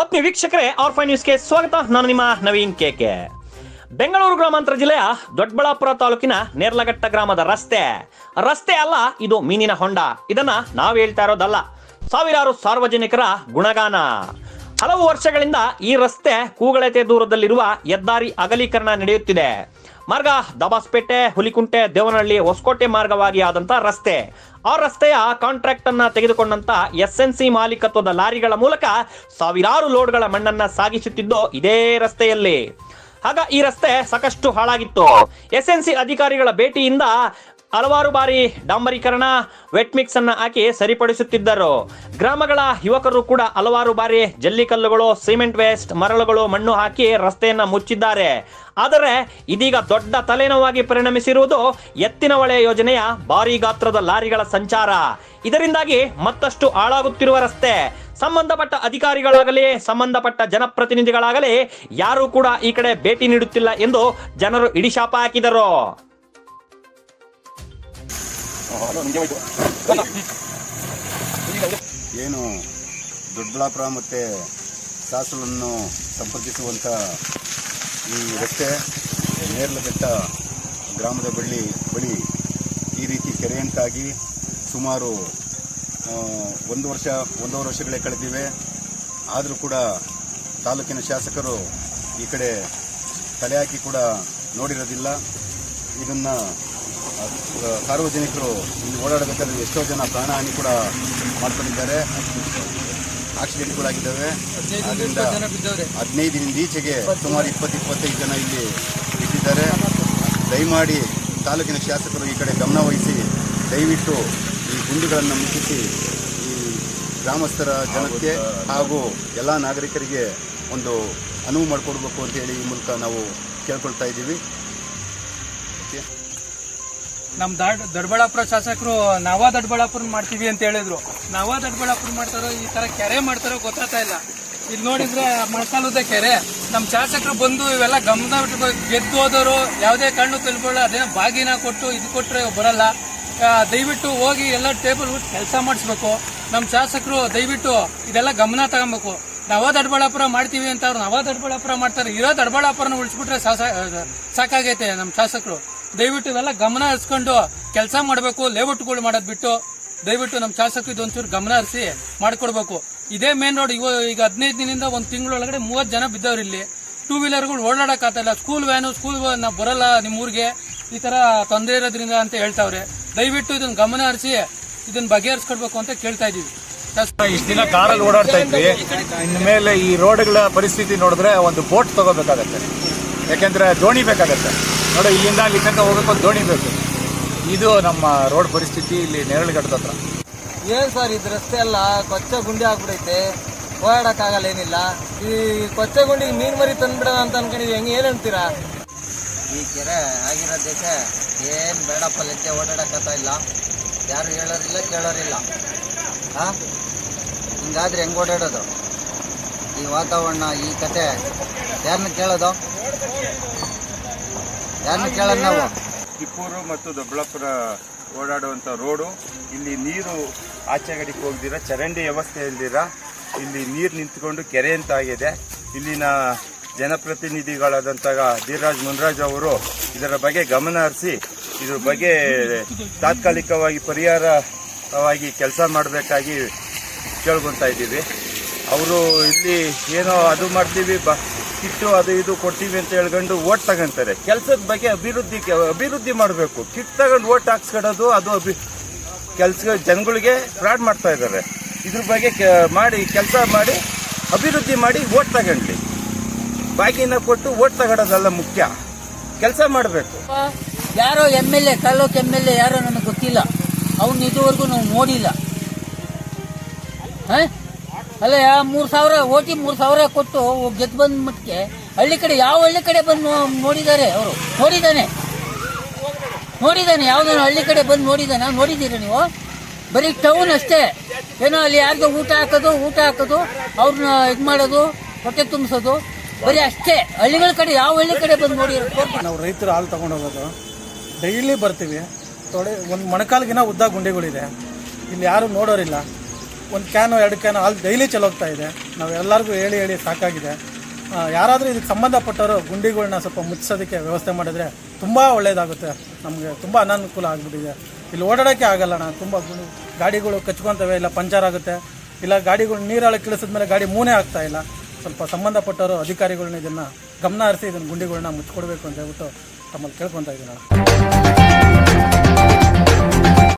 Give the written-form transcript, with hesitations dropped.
ಆತ್ಮೀಯ ವೀಕ್ಷಕರೇ, ಆರ್ಫೈ ನ್ಯೂಸ್ಗೆ ಸ್ವಾಗತ. ನಾನು ನಿಮ್ಮ ನವೀನ್ ಕೆಕೆ. ಬೆಂಗಳೂರು ಗ್ರಾಮಾಂತರ ಜಿಲ್ಲೆಯ ದೊಡ್ಡಬಳ್ಳಾಪುರ ತಾಲೂಕಿನ ನೇರ್ಲಘಟ್ಟ ಗ್ರಾಮದ ರಸ್ತೆ ಅಲ್ಲ, ಇದು ಮೀನಿನ ಹೊಂಡ. ಇದನ್ನ ನಾವು ಹೇಳ್ತಾ ಇರೋದಲ್ಲ, ಸಾವಿರಾರು ಸಾರ್ವಜನಿಕರ ಗುಣಗಾನ. ಹಲವು ವರ್ಷಗಳಿಂದ ಈ ರಸ್ತೆ ಕೂಗಳತೆ ದೂರದಲ್ಲಿರುವ ಹೆದ್ದಾರಿ ಅಗಲೀಕರಣ ನಡೆಯುತ್ತಿದೆ. ಮಾರ್ಗ ದಬಾಸ್ಪೇಟೆ, ಹುಲಿಕುಂಟೆ, ದೇವನಹಳ್ಳಿ, ಹೊಸಕೋಟೆ ಮಾರ್ಗವಾಗಿ ಆದಂತ ರಸ್ತೆ. ಆ ರಸ್ತೆಯ ಕಾಂಟ್ರಾಕ್ಟ್ ಅನ್ನ ತೆಗೆದುಕೊಂಡಂತ SNC ಮಾಲೀಕತ್ವದ ಲಾರಿಗಳ ಮೂಲಕ ಸಾವಿರಾರು ಲೋಡ್ಗಳ ಮಣ್ಣನ್ನ ಸಾಗಿಸುತ್ತಿದ್ದು ಇದೇ ರಸ್ತೆಯಲ್ಲಿ. ಆಗ ಈ ರಸ್ತೆ ಸಾಕಷ್ಟು ಹಾಳಾಗಿತ್ತು. SNC ಅಧಿಕಾರಿಗಳ ಭೇಟಿಯಿಂದ ಹಲವಾರು ಬಾರಿ ಡಾಂಬರೀಕರಣ, ವೆಟ್ ಮಿಕ್ಸ್ ಅನ್ನ ಹಾಕಿ ಸರಿಪಡಿಸುತ್ತಿದ್ದರು. ಗ್ರಾಮಗಳ ಯುವಕರು ಕೂಡ ಹಲವಾರು ಬಾರಿ ಜಲ್ಲಿಕಲ್ಲುಗಳು, ಸಿಮೆಂಟ್ ವೇಸ್ಟ್, ಮರಳುಗಳು, ಮಣ್ಣು ಹಾಕಿ ರಸ್ತೆಯನ್ನ ಮುಚ್ಚಿದ್ದಾರೆ. ಆದರೆ ಇದೀಗ ದೊಡ್ಡ ತಲೆನೋವಾಗಿ ಪರಿಣಮಿಸಿರುವುದು ಎತ್ತಿನ ಹೊಳೆ ಯೋಜನೆಯ ಭಾರಿ ಗಾತ್ರದ ಲಾರಿಗಳ ಸಂಚಾರ. ಇದರಿಂದಾಗಿ ಮತ್ತಷ್ಟು ಹಾಳಾಗುತ್ತಿರುವ ರಸ್ತೆ. ಸಂಬಂಧಪಟ್ಟ ಅಧಿಕಾರಿಗಳಾಗಲಿ, ಸಂಬಂಧಪಟ್ಟ ಜನಪ್ರತಿನಿಧಿಗಳಾಗಲಿ ಯಾರೂ ಕೂಡ ಈ ಕಡೆ ಭೇಟಿ ನೀಡುತ್ತಿಲ್ಲ ಎಂದು ಜನರು ಇಡಿಶಾಪ ಹಾಕಿದರು. ಏನು ದೊಡ್ಡಬಳ್ಳಾಪುರ ಮತ್ತು ಸಾಸಲನ್ನು ಸಂಪರ್ಕಿಸುವಂಥ ಈ ರಸ್ತೆ ನೇರ್ಲಘಟ್ಟ ಗ್ರಾಮದ ಬಳಿ ಈ ರೀತಿ ಕೆರೆಯಂತಾಗಿ ಸುಮಾರು ಒಂದೂವರೆ ವರ್ಷಗಳೇ ಕಳೆದಿವೆ. ಆದರೂ ಕೂಡ ತಾಲೂಕಿನ ಶಾಸಕರು ಈ ಕಡೆ ತಲೆ ಹಾಕಿ ಕೂಡ ನೋಡಿರೋದಿಲ್ಲ. ಇದನ್ನು ಸಾರ್ವಜನಿಕರು ಇಲ್ಲಿ ಓಡಾಡಬೇಕಾದ್ರೆ ಎಷ್ಟೋ ಜನ ಪ್ರಾಣಹಾನಿ ಕೂಡ ಮಾಡ್ಕೊಂಡಿದ್ದಾರೆ, ಆಕ್ಸಿಡೆಂಟ್ಗಳಾಗಿದ್ದಾವೆ. ಅದರಿಂದ 15 ದಿನದ ಈಚೆಗೆ ಸುಮಾರು 20-25 ಜನ ಇಲ್ಲಿ ಬಿದ್ದಿದ್ದಾರೆ. ದಯಮಾಡಿ ತಾಲೂಕಿನ ಶಾಸಕರು ಈ ಕಡೆ ಗಮನ ವಹಿಸಿ ದಯವಿಟ್ಟು ಈ ಗುಂಡಿಗಳನ್ನು ಮುಚ್ಚಿಸಿ ಈ ಗ್ರಾಮಸ್ಥರ ಜನಕ್ಕೆ ಹಾಗೂ ಎಲ್ಲ ನಾಗರಿಕರಿಗೆ ಒಂದು ಅನುವು ಮಾಡಿಕೊಡ್ಬೇಕು ಅಂತೇಳಿ ಈ ಮೂಲಕ ನಾವು ಕೇಳ್ಕೊಳ್ತಾ ಇದ್ದೀವಿ. ನಮ್ಮ ದೊಡ್ಡಬಳ್ಳಾಪುರ ಶಾಸಕರು ದೊಡ್ಡಬಳ್ಳಾಪುರ ಮಾಡ್ತೀವಿ ಅಂತ ಹೇಳಿದ್ರು. ದೊಡ್ಡಬಳ್ಳಾಪುರ ಮಾಡ್ತಾರೋ ಈ ತರ ಕೆರೆ ಮಾಡ್ತಾರೋ ಗೊತ್ತಾಗ್ತಾ ಇಲ್ಲ. ಇಲ್ಲಿ ನೋಡಿದ್ರೆ ಮೊಳಕಾಲುದ್ದ ಕೆರೆ. ನಮ್ಮ ಶಾಸಕರು ಬಂದು ಇವೆಲ್ಲ ಗಮನ ಗೆದ್ದು ಹೋದವರು ಯಾವುದೇ ಕಾರಣಕ್ಕೂ ತಿಳ್ಕೊಳ್ಳ, ಅದೇನೋ ಬಾಗಿನ ಕೊಟ್ಟು ಇದು ಕೊಟ್ಟರೆ ಬರಲ್ಲ. ದಯವಿಟ್ಟು ಹೋಗಿ ಎಲ್ಲ ಟೇಬಲ್ ಕೆಲಸ ಮಾಡಿಸ್ಬೇಕು. ನಮ್ಮ ಶಾಸಕರು ದಯವಿಟ್ಟು ಇದೆಲ್ಲ ಗಮನ ತಗೊಬೇಕು. ದೊಡ್ಡಬಳ್ಳಾಪುರ ಮಾಡ್ತೀವಿ ಅಂತ ಅವ್ರು ದೊಡ್ಡಬಳ್ಳಾಪುರ ಮಾಡ್ತಾರೆ. ಇರೋ ದೊಡ್ಡಬಳ್ಳಾಪುರನ ಉಳಿಸ್ಬಿಟ್ರೆ ಸಾಕಾಗೈತೆ. ನಮ್ಮ ಶಾಸಕರು ದಯವಿಟ್ಟು ಇವೆಲ್ಲ ಗಮನ ಹರಿಸ್ಕೊಂಡು ಕೆಲಸ ಮಾಡಬೇಕು. ಲೇಔಟ್ಗಳು ಮಾಡೋದು ಬಿಟ್ಟು ದಯವಿಟ್ಟು ನಮ್ಮ ಶಾಸಕರು ಇದೊಂಚೂರು ಗಮನ ಹರಿಸಿ ಮಾಡಿಕೊಡ್ಬೇಕು. ಇದೇ ಮೇನ್ ರೋಡ್. ಈಗ 15 ದಿನದಿಂದ ಒಂದು ತಿಂಗಳೊಳಗಡೆ 30 ಜನ ಬಿದ್ದವ್ರು. ಇಲ್ಲಿ 2 ವೀಲರ್ಗಳು ಓಡಾಡಕ್ಕಾಗ್ತಾ. ಸ್ಕೂಲ್ ನಾವು ಬರಲ್ಲ ನಿಮ್ಮೂರಿಗೆ, ಈ ತರ ತೊಂದರೆ ಇರೋದ್ರಿಂದ ಅಂತ ಹೇಳ್ತಾವ್ರೆ. ದಯವಿಟ್ಟು ಇದನ್ನ ಗಮನ ಹರಿಸಿ ಇದನ್ನ ಬಗೆಹರಿಸ್ಕೊಡ್ಬೇಕು ಅಂತ ಕೇಳ್ತಾ ಇದೀವಿ. ಇಷ್ಟು ದಿನ ಕಾರಲ್ಲಿ ಓಡಾಡ್ತಾ ಇದ್ವಿ. ಇನ್ಮೇಲೆ ಈ ರೋಡ್ಗಳ ಪರಿಸ್ಥಿತಿ ನೋಡಿದ್ರೆ ಒಂದು ಬೋಟ್ ತಗೋಬೇಕಾಗತ್ತೆ. ಯಾಕೆಂದ್ರೆ ದೋಣಿ ಬೇಕಾಗತ್ತೆ. ನೋಡಿ, ಇಲ್ಲಿಂದ ಅಲ್ಲಿ ತನಕ ಹೋಗಕ್ಕೆ ಒಂದು ದೋಣಿ ಬೇಕು. ಇದು ನಮ್ಮ ರೋಡ್ ಪರಿಸ್ಥಿತಿ ಇಲ್ಲಿ ನೇರಳಘಟ್ಟದ ಹತ್ರ. ಏನ್ ಸರ್ ಇದು ರಸ್ತೆ ಎಲ್ಲ ಕೊಚ್ಚೆ ಗುಂಡಿ ಆಗ್ಬಿಡೈತೆ, ಓಡಾಡಕ್ಕಾಗಲ್ಲ. ಏನಿಲ್ಲ, ಈ ಕೊಚ್ಚೆ ಗುಂಡಿಗೆ ಮೀನ್ ಮರಿ ತಂದ್ಬಿಡೋಣ ಅಂತ ಅನ್ಕೊಂಡಿದ್ವಿ. ಹೆಂಗೆ ಏನ್ ಅಂತೀರಾ? ಈ ಕೆರೆ ಆಗಿರೋದಕ್ಕೆ ಏನ್ ಬೇಡಪ್ಪ, ಲೆಕ್ಕೆ ಓಡಾಡಕ್ಕಾಗ್ತಾ ಇಲ್ಲ. ಯಾರು ಹೇಳೋರಿಲ್ಲ ಕೇಳೋರಿಲ್ಲ. ಹಿಂಗಾದ್ರೆ ಹೆಂಗ್ ಓಡಾಡೋದು? ಈ ವಾತಾವರಣ, ಈ ಕತೆ ಯಾರನ್ನ ಕೇಳೋದು? ಯಾರನ್ನ ಕೇಳೋದು ನಾವು? ತಿಪ್ಪೂರು ಮತ್ತು ದೊಡ್ಡಬಳ್ಳಾಪುರ ಓಡಾಡುವಂಥ ರೋಡು. ಇಲ್ಲಿ ನೀರು ಆಚೆ ಕಡೆಗೆ ಹೋಗ್ದಿರ, ಚರಂಡಿ ವ್ಯವಸ್ಥೆ ಇಲ್ದಿರ ಇಲ್ಲಿ ನೀರು ನಿಂತ್ಕೊಂಡು ಕೆರೆ ಅಂತ ಆಗಿದೆ. ಇಲ್ಲಿನ ಜನಪ್ರತಿನಿಧಿಗಳಾದಂಥ ಧೀರರಾಜ್ ಮುನ್ರಾಜ್ ಅವರು ಇದರ ಬಗ್ಗೆ ಗಮನ ಹರಿಸಿ ಇದ್ರ ಬಗ್ಗೆ ತಾತ್ಕಾಲಿಕವಾಗಿ ಪರಿಹಾರವಾಗಿ ಕೆಲಸ ಮಾಡಬೇಕಾಗಿ ಕೇಳ್ಕೊತಾ ಇದ್ದೀವಿ. ಅವರು ಇಲ್ಲಿ ಏನೋ ಅದು ಮಾಡ್ತೀವಿ, ಕಿಟ್ಟು ಅದು ಇದು ಕೊಡ್ತೀವಿ ಅಂತ ಹೇಳ್ಕೊಂಡು ಓಟ್ ತಗೊಂತಾರೆ. ಕೆಲಸದ ಬಗ್ಗೆ ಅಭಿವೃದ್ಧಿ ಮಾಡಬೇಕು. ಕಿಟ್ ತಗೊಂಡು ಓಟ್ ಹಾಕ್ಸ್ಕೊಡೋದು ಅದು ಕೆಲಸ ಜನಗಳಿಗೆ ಫ್ರಾಡ್ ಮಾಡ್ತಾ ಇದ್ದಾರೆ. ಇದ್ರ ಬಗ್ಗೆ ಮಾಡಿ ಕೆಲಸ ಮಾಡಿ ಅಭಿವೃದ್ಧಿ ಮಾಡಿ ಓಟ್ ತಗೊಂಡ್ಲಿ. ಬಾಗಿನ ಕೊಟ್ಟು ಓಟ್ ತಗೊಳ್ಳೋದಲ್ಲ ಮುಖ್ಯ, ಕೆಲಸ ಮಾಡಬೇಕು. ಯಾರೋ MLA, ತಾಲೂಕು MLA ಯಾರೋ ನನಗೆ ಗೊತ್ತಿಲ್ಲ. ಅವ್ನು ಇದುವರೆಗೂ ನಾವು ನೋಡಿಲ್ಲ. ಅಲ್ಲ, 3,000 ಓಟಿ 3,000 ಕೊಟ್ಟು ಗೆದ್ದು ಬಂದ ಮಟ್ಟಿಗೆ ಹಳ್ಳಿ ಕಡೆ ಯಾವ ಹಳ್ಳಿ ಕಡೆ ಬಂದು ನೋಡಿದ್ದಾರೆ? ಅವರು ನೋಡಿದ್ದಾನೆ ಯಾವ್ದಾನ ಹಳ್ಳಿ ಕಡೆ ಬಂದು ನೋಡಿದ್ದೀರ ನೀವು? ಬರೀ ಟೌನ್ ಅಷ್ಟೇ. ಏನೋ ಅಲ್ಲಿ ಯಾರಿಗೋ ಊಟ ಹಾಕೋದು, ಅವ್ರನ್ನ ಇದು ಮಾಡೋದು, ಹೊಟ್ಟೆ ತುಂಬಿಸೋದು, ಬರೀ ಅಷ್ಟೇ. ಹಳ್ಳಿಗಳ ಕಡೆ ಯಾವ ಹಳ್ಳಿ ಕಡೆ ಬಂದು ನೋಡಿರೋ? ನಾವು ರೈತರು ಹಾಲು ತಗೊಂಡು ಹೋಗೋದು ಡೈಲಿ ಬರ್ತೀವಿ. ಒಂದು ಮೊಣಕಾಲ್ಗಿನ ಉದ್ದ ಗುಂಡಿಗಳಿದೆ. ಇಲ್ಲಿ ಯಾರು ನೋಡೋರಿಲ್ಲ. ಒಂದು ಕ್ಯಾನು 2 ಕ್ಯಾನು ಹಾಲು ಡೈಲಿ ಚಲೋಗ್ತಾ ಇದೆ. ನಾವು ಎಲ್ಲರಿಗೂ ಹೇಳಿ ಸಾಕಾಗಿದೆ. ಯಾರಾದರೂ ಇದಕ್ಕೆ ಸಂಬಂಧಪಟ್ಟವರು ಗುಂಡಿಗಳನ್ನ ಸ್ವಲ್ಪ ಮುಚ್ಚಿಸೋದಕ್ಕೆ ವ್ಯವಸ್ಥೆ ಮಾಡಿದ್ರೆ ತುಂಬ ಒಳ್ಳೆಯದಾಗುತ್ತೆ. ನಮಗೆ ತುಂಬ ಅನಾನುಕೂಲ ಆಗಿಬಿಟ್ಟಿದೆ. ಇಲ್ಲಿ ಓಡಾಡೋಕ್ಕೆ ಆಗಲ್ಲ ಅಣ್ಣ. ತುಂಬ ಗಾಡಿಗಳು ಕಚ್ಕೊತವೆ, ಇಲ್ಲ ಪಂಚರ್ ಆಗುತ್ತೆ, ಇಲ್ಲ ಗಾಡಿಗಳು ನೀರೊಳಗೆ ಇಳಿಸಿದ್ಮೇಲೆ ಗಾಡಿ ಮೂನೇ ಆಗ್ತಾ ಇಲ್ಲ. ಸ್ವಲ್ಪ ಸಂಬಂಧಪಟ್ಟವರು ಅಧಿಕಾರಿಗಳನ್ನ ಇದನ್ನು ಗಮನ ಹರಿಸಿ ಇದನ್ನು ಗುಂಡಿಗಳನ್ನ ಮುಚ್ಚಿಕೊಡ್ಬೇಕು ಅಂತ ಹೇಳ್ಬಿಟ್ಟು ತಮ್ಮಲ್ಲಿ ಕೇಳ್ಕೊತಾ ಇದ್ದೀನಿ.